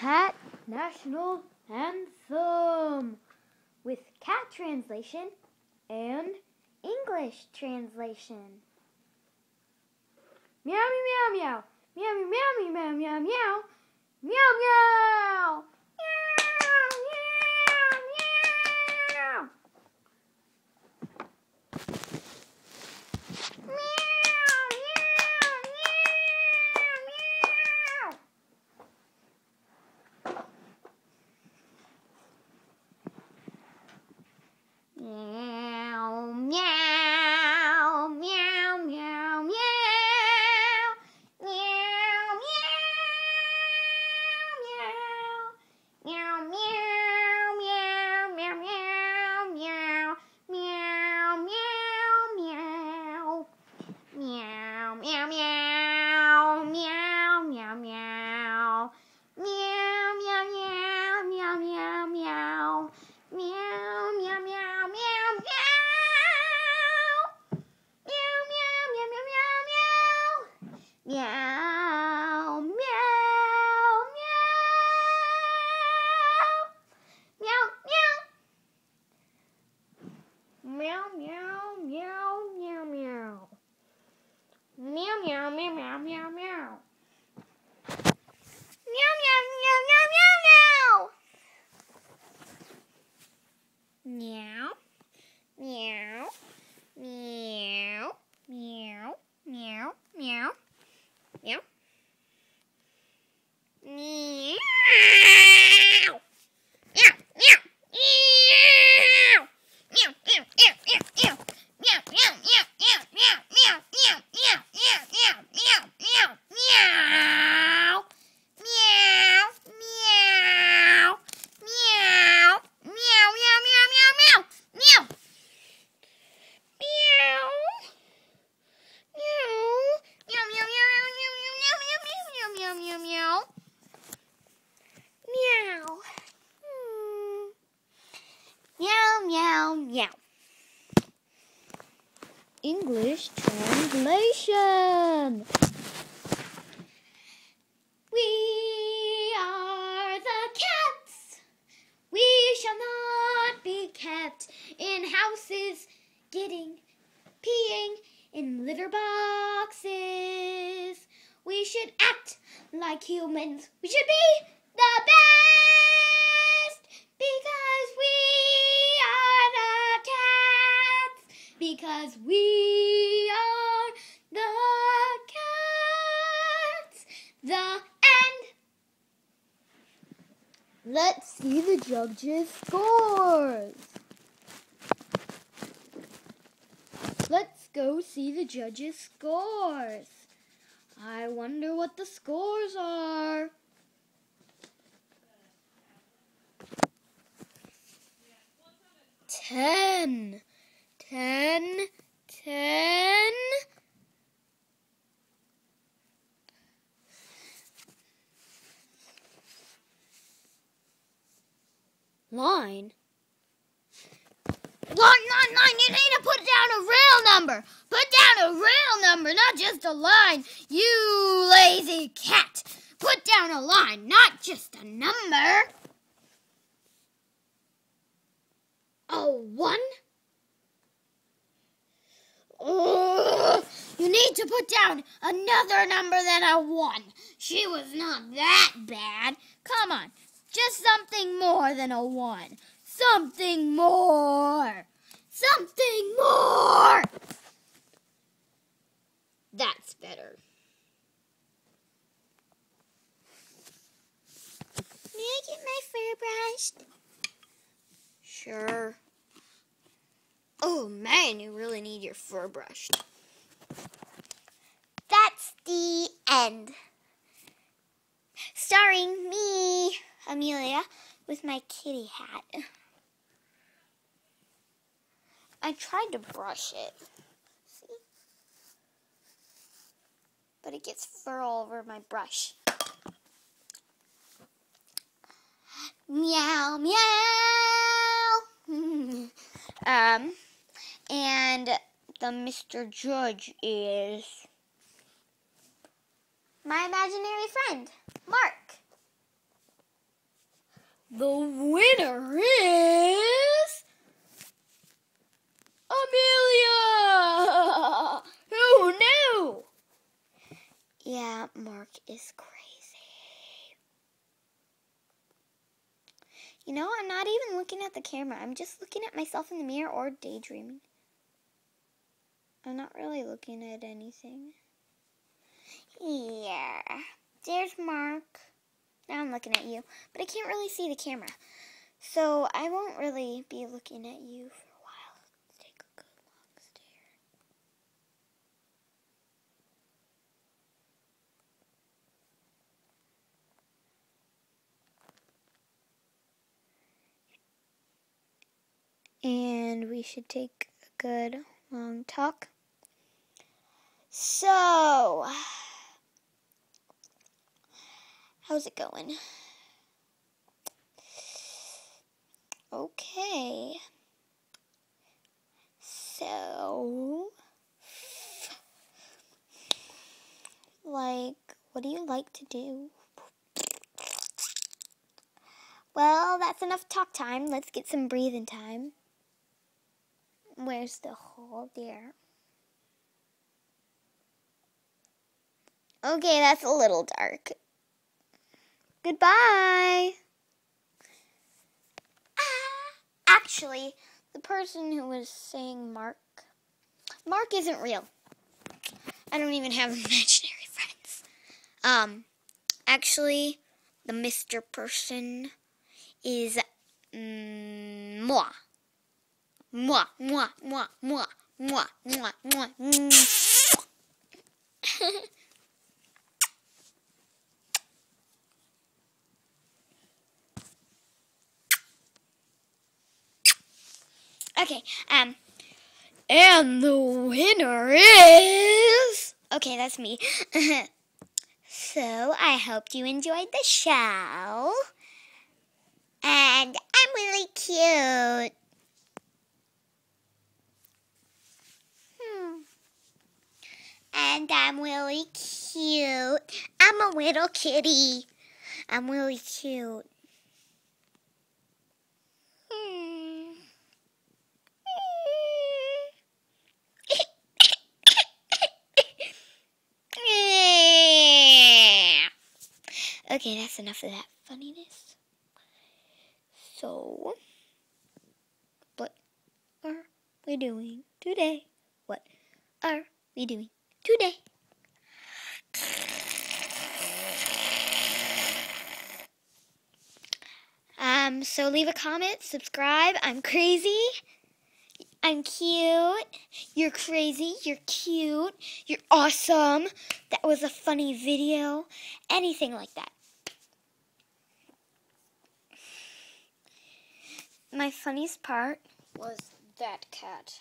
Cat National Anthem with cat translation and English translation. Meow meow meow meow meow meow meow meow meow meow meow meow English translation. We are the cats. We shall not be kept in houses, peeing in litter boxes. We should act like humans. We should be the best because we are the cats. Because we are the cats. The end. Let's see the judges' scores. Let's go see the judges' scores. I wonder what the scores are. 10. 10. 10. Line. Line, you need to put down a real number. Put down a real number, not just a line. You lazy cat. Put down a line, not just a number. A 1? Ugh, you need to put down another number than a 1. She was not that bad. Come on, just something more than a 1. Something more. Something more. That's better. May I get my fur brushed? Sure. Oh man, you really need your fur brushed. That's the end. Starring me, Amelia, with my kitty hat. I tried to brush it. See? But it gets fur all over my brush. Meow, meow. And the Mr. Judge is my imaginary friend, Mark. the winner is Amelia! Who knew? Yeah, Mark is crazy. You know, I'm not even looking at the camera. I'm just looking at myself in the mirror or daydreaming. I'm not really looking at anything. Yeah, there's Mark. Now I'm looking at you, but I can't really see the camera. So I won't really be looking at you for a while. Let's take a good long stare. And we should take a good long talk. So, how's it going? Okay. So, what do you like to do? Well, that's enough talk time. Let's get some breathing time. Where's the hole there? Okay, that's a little dark. Goodbye. Actually, the person who was saying Mark isn't real. I don't even have imaginary friends. Actually, the Mr. person is moi. Moi, moi, moi, moi, moi, moi, moi. Okay, and the winner is... Okay, that's me. So, I hope you enjoyed the show. And I'm really cute. And I'm really cute. I'm a little kitty. I'm really cute. Okay, that's enough of that funniness. So, what are we doing today? What are we doing today? So leave a comment, subscribe. I'm crazy. I'm cute. You're crazy. You're cute. You're awesome. That was a funny video. Anything like that. My funniest part was that cat.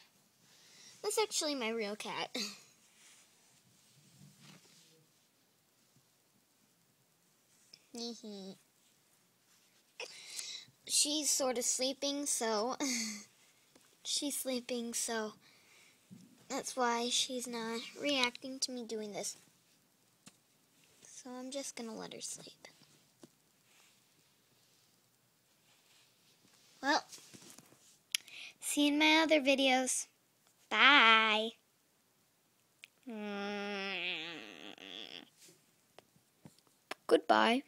That's actually my real cat. She's sort of sleeping, so... that's why she's not reacting to me doing this. So I'm just gonna let her sleep. Well, see you in my other videos. Bye. Goodbye.